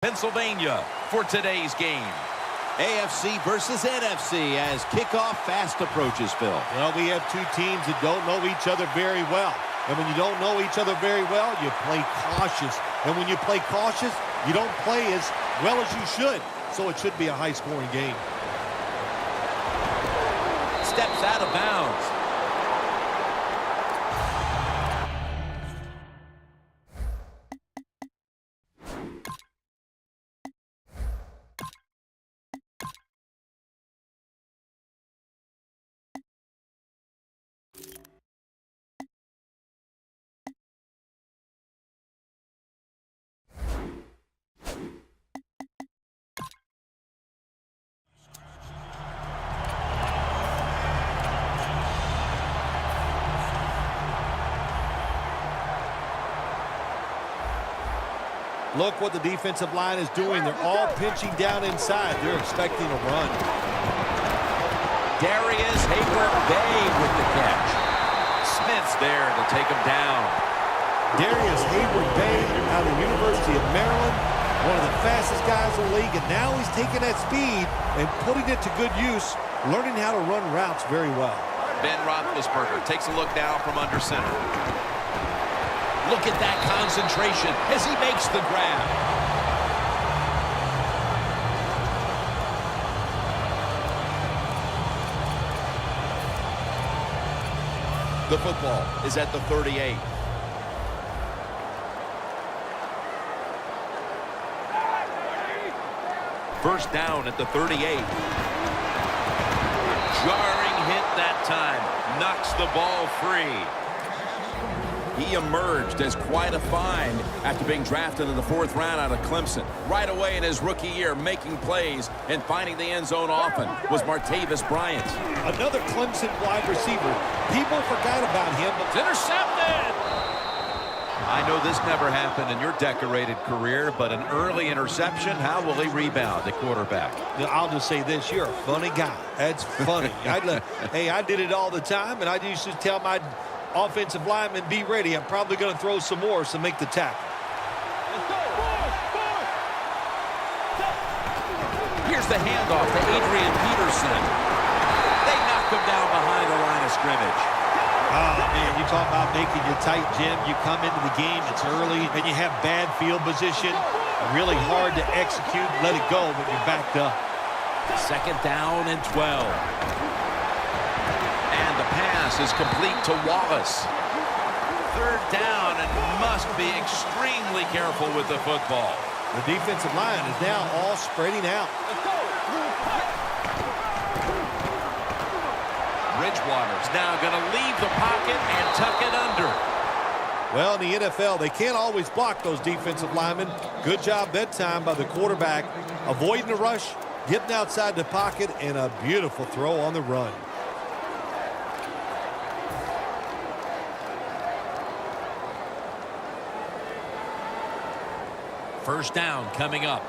Pennsylvania for today's game. AFC versus NFC as kickoff fast approaches, Phil. Well, we have two teams that don't know each other very well. And when you don't know each other very well, you play cautious. And when you play cautious, you don't play as well as you should. So it should be a high-scoring game. Steps out of bounds. Look what the defensive line is doing. They're all pinching down inside. They're expecting a run. Darius Hayward-Bay with the catch. Smith's there to take him down. Darius Hayward-Bay out of the University of Maryland, one of the fastest guys in the league, and now he's taking that speed and putting it to good use, learning how to run routes very well. Ben Roethlisberger takes a look down from under center. Look at that concentration as he makes the grab. The football is at the 38. First down at the 38. Jarring hit that time. Knocks the ball free. He emerged as quite a find after being drafted in the 4th round out of Clemson. Right away in his rookie year, making plays and finding the end zone often was Martavis Bryant. Another Clemson wide receiver. People forgot about him. It's intercepted! I know this never happened in your decorated career, but an early interception, how will he rebound at quarterback? I'll just say this, you're a funny guy. That's funny. Hey, I did it all the time, and I used to tell my offensive lineman, be ready. I'm probably going to throw some more to make the tackle. Here's the handoff to Adrian Peterson. They knock him down behind the line of scrimmage. Oh, man, you talk about making you tight, Jim. You come into the game, it's early, and you have bad field position. Really hard to execute, let it go when you're backed up. Second down and 12. And the pass is complete to Wallace. Third down and must be extremely careful with the football. The defensive line is now all spreading out. Bridgewater's now going to leave the pocket and tuck it under. Well, in the NFL, they can't always block those defensive linemen. Good job that time by the quarterback, avoiding the rush, getting outside the pocket, and a beautiful throw on the run. First down coming up.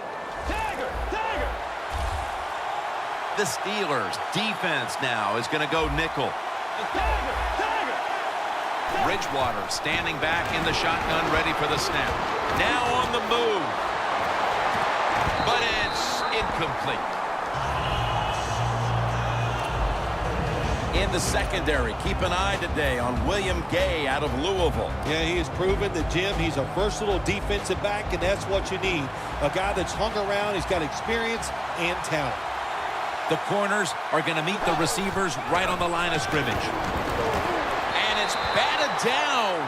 The Steelers defense now is going to go nickel. Bridgewater standing back in the shotgun, ready for the snap. Now on the move. But it's incomplete. In the secondary, keep an eye today on William Gay out of Louisville. Yeah, he has proven that, Jim, he's a versatile defensive back, and that's what you need. A guy that's hung around, he's got experience and talent. The corners are going to meet the receivers right on the line of scrimmage. And it's batted down.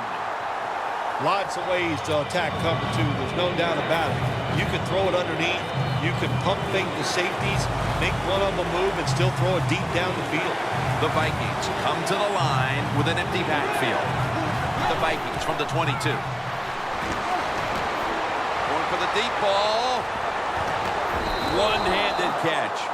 Lots of ways to attack cover two. There's no doubt about it. You can throw it underneath. You can pump fake the safeties, make one of them move, and still throw it deep down the field. The Vikings come to the line with an empty backfield. The Vikings from the 22. Going for the deep ball. One-handed catch.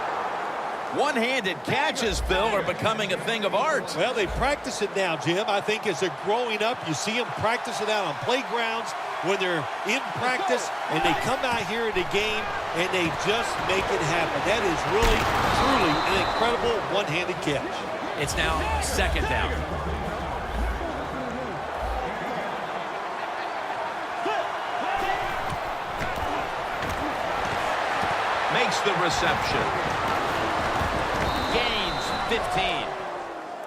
One-handed catches, Bill, are becoming a thing of art. Well, they practice it now, Jim. I think as they're growing up, you see them practice it out on playgrounds when they're in practice, and they come out here in the game, and they just make it happen. That is really, truly an incredible one-handed catch. It's now second down. makes the reception. Gains 15.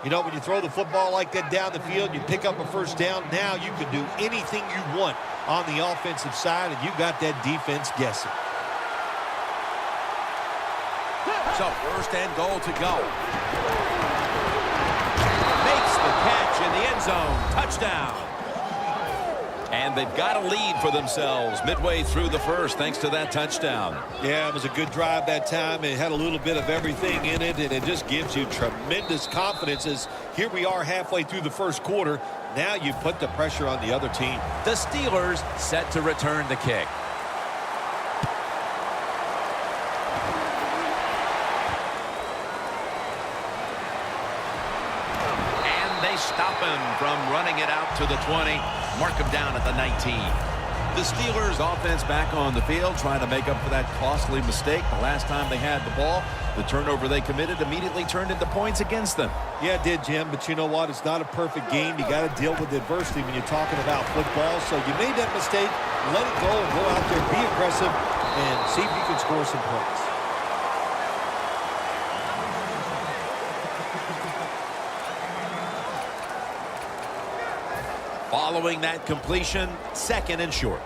You know, when you throw the football like that down the field, you pick up a first down. Now you can do anything you want on the offensive side, and you got that defense guessing. So, first and goal to go. Makes the catch in the end zone. Touchdown. And they've got a lead for themselves midway through the first thanks to that touchdown. Yeah, it was a good drive that time. It had a little bit of everything in it, and it just gives you tremendous confidence as here we are halfway through the first quarter. Now you put the pressure on the other team. The Steelers set to return the kick. Stop him from running it out to the 20. Mark him down at the 19. The Steelers offense back on the field trying to make up for that costly mistake. The last time they had the ball, the turnover they committed immediately turned into points against them. Yeah, it did, Jim, but you know what? It's not a perfect game. You got to deal with adversity when you're talking about football. So you made that mistake, let it go, and go out there, be aggressive, and see if you can score some points. Following that completion, second and short.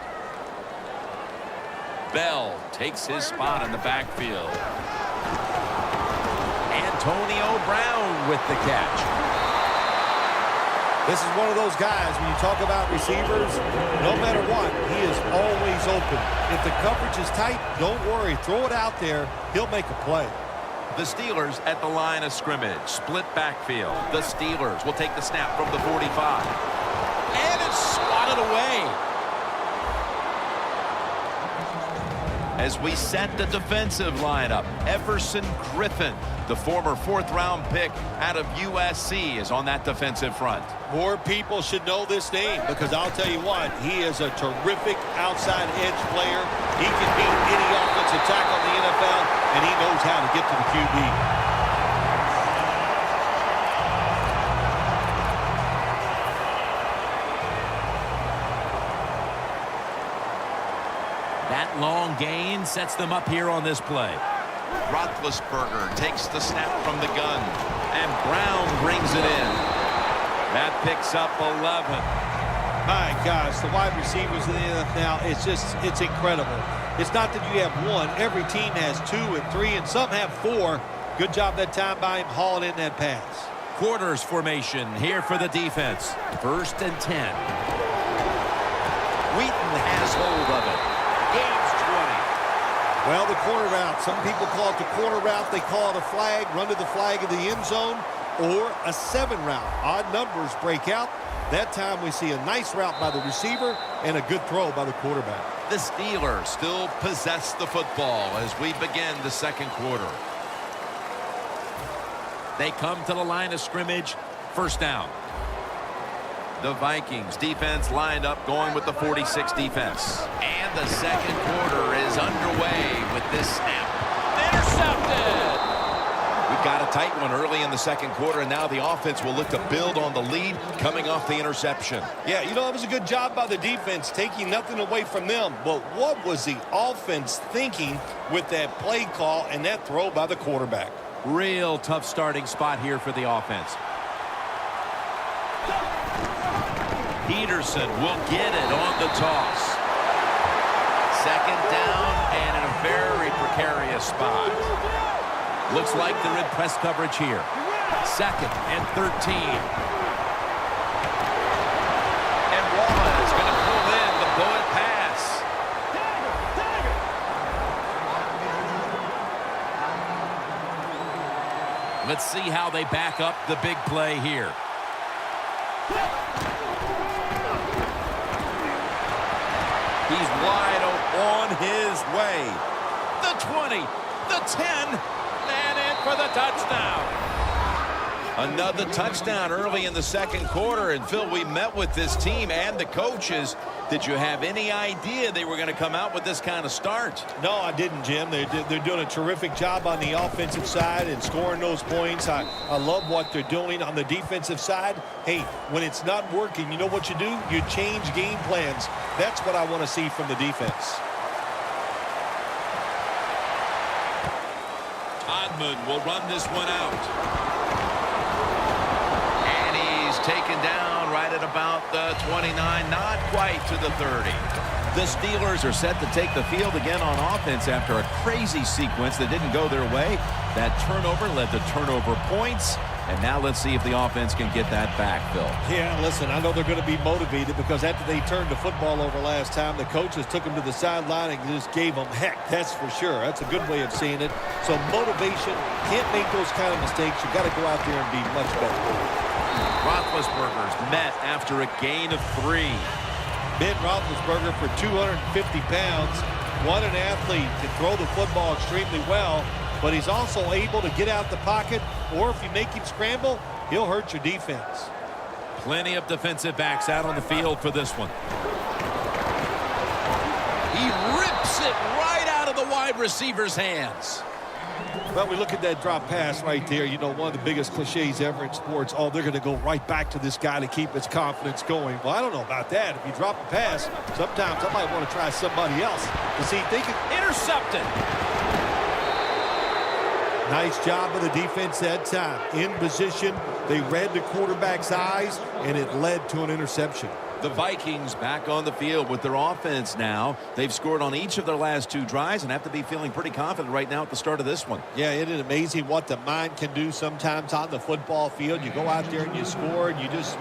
Bell takes his spot in the backfield. Antonio Brown with the catch. This is one of those guys, when you talk about receivers, no matter what, he is always open. If the coverage is tight, don't worry. Throw it out there. He'll make a play. The Steelers at the line of scrimmage. Split backfield. The Steelers will take the snap from the 45. And it's swatted away. As we set the defensive lineup, Everson Griffin, the former fourth-round pick out of USC, is on that defensive front. More people should know this name because I'll tell you what, he is a terrific outside edge player. He can beat any offensive tackle in the NFL, and he knows how to get to the QB. That long gain sets them up here on this play. Roethlisberger takes the snap from the gun, and Brown brings it in. That picks up 11. My gosh, the wide receivers in the NFL, it's incredible. It's not that you have one. Every team has 2 and 3, and some have 4. Good job that time by him hauling in that pass. Quarters formation here for the defense. First and 10. Wheaton has hold of it. Gains 20. Well, the corner route. Some people call it the corner route. They call it a flag, run to the flag of the end zone, or a 7 route. Odd numbers break out. That time we see a nice route by the receiver and a good throw by the quarterback. The Steelers still possess the football as we begin the second quarter. They come to the line of scrimmage. First down. The Vikings defense lined up going with the 46 defense. And the second quarter is underway with this snap. Intercepted! We've got a tight one early in the second quarter, and now the offense will look to build on the lead coming off the interception. Yeah, you know, it was a good job by the defense, taking nothing away from them. But what was the offense thinking with that play call and that throw by the quarterback? Real tough starting spot here for the offense. Peterson will get it on the toss. Second down and in a very precarious spot. Looks like they're in press coverage here. Second and 13. And Waller is going to pull in the bullet pass. Let's see how they back up the big play here. He's wide on his way. The 20, the 10, and in for the touchdown. Another touchdown early in the second quarter. And, Phil, we met with this team and the coaches. Did you have any idea they were going to come out with this kind of start? No, I didn't, Jim. They're doing a terrific job on the offensive side and scoring those points. I love what they're doing on the defensive side. Hey, when it's not working, you know what you do? You change game plans. That's what I want to see from the defense. Odman will run this one out. And he's taken down right at about the 29, not quite to the 30. The Steelers are set to take the field again on offense after a crazy sequence that didn't go their way. That turnover led to turnover points. And now let's see if the offense can get that back, Phil. Yeah, listen, I know they're going to be motivated because after they turned the football over last time, the coaches took them to the sideline and just gave them heck. That's for sure. That's a good way of seeing it. So motivation, can't make those kind of mistakes. You've got to go out there and be much better. Roethlisberger's met after a gain of 3. Ben Roethlisberger, for 250 pounds, what an athlete, can throw the football extremely well, but he's also able to get out the pocket, or if you make him scramble, he'll hurt your defense. Plenty of defensive backs out on the field for this one. He rips it right out of the wide receiver's hands. Well, we look at that drop pass right there. You know, one of the biggest cliches ever in sports. Oh, they're going to go right back to this guy to keep his confidence going. Well, I don't know about that. If you drop a pass, sometimes I might want to try somebody else to see if they can. Intercepted. Nice job of the defense that time. In position, they read the quarterback's eyes, and it led to an interception. The Vikings back on the field with their offense now. They've scored on each of their last 2 drives and have to be feeling pretty confident right now at the start of this one. Yeah, it is amazing what the mind can do sometimes on the football field. You go out there and you score, and you just